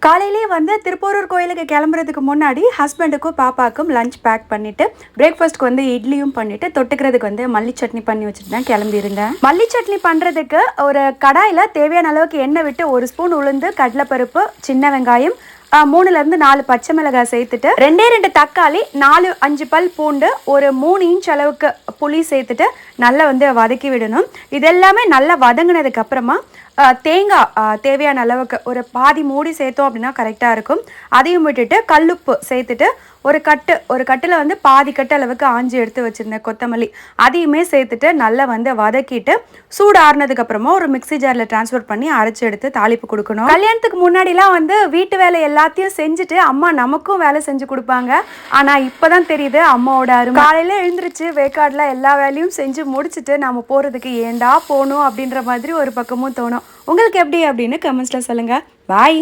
காலையிலேயே வந்து திருப்போரூர் கோயிலுக்கு கிளம்புறதுக்கு முன்னாடி ஹஸ்பண்டுக்கும் பாப்பாவுக்கும் லஞ்ச் பேக் பண்ணிவிட்டு பிரேக்ஃபாஸ்ட்க்கு வந்து இட்லியும் பண்ணிவிட்டு தொட்டுக்கிறதுக்கு வந்து மல்லி சட்னி பண்ணி வச்சுட்டு தான் கிளம்பியிருந்தேன். மல்லி சட்னி பண்ணுறதுக்கு ஒரு கடாயில் தேவையான அளவுக்கு எண்ணெய் விட்டு 1 ஸ்பூன் உளுந்து, கடலைப்பருப்பு, சின்ன வெங்காயம், 3லேருந்து 4 பச்சை மிளகாய் சேர்த்துட்டு 2 தக்காளி, 4-5 பல் பூண்டு, ஒரு 3 இன்ச் அளவுக்கு புளி சேர்த்துட்டு நல்லா வந்து வதக்கி விடணும். இதெல்லாமே நல்லா வதங்கினதுக்கு அப்புறமா தேங்காய் தேவையான அளவுக்கு ஒரு பாதி மூடி சேர்த்தோம் அப்படின்னா கரெக்டாக இருக்கும். அதையும் விட்டுட்டு கல்லுப்பு சேர்த்துட்டு ஒரு கட்டில் வந்து பாதி கட்டு அளவுக்கு ஆஞ்சி எடுத்து வச்சுருந்தேன் கொத்தமல்லி, அதையுமே சேர்த்துட்டு நல்லா வந்து வதக்கிட்டு சூடு ஆறுனதுக்கு அப்புறமா ஒரு மிக்சி ஜாரில் ட்ரான்ஸ்ஃபர் பண்ணி அரைச்சி எடுத்து தாளிப்பு கொடுக்கணும். கல்யாணத்துக்கு முன்னாடிலாம் வந்து வீட்டு வேலை எல்லாத்தையும் செஞ்சுட்டு அம்மா நமக்கும் வேலை செஞ்சு கொடுப்பாங்க. ஆனால் இப்போ தான் தெரியுது அம்மாவோட அருமை. காலையில் எழுந்திரிச்சு வேக்காடில் எல்லா வேலையும் செஞ்சு முடிச்சுட்டு நம்ம போகிறதுக்கு ஏண்டா போகணும் அப்படின்ற மாதிரி ஒரு பக்கமும் தோணும். உங்களுக்கு எப்படி அப்படின்னு கமெண்ட்ஸில் சொல்லுங்கள். பாய்.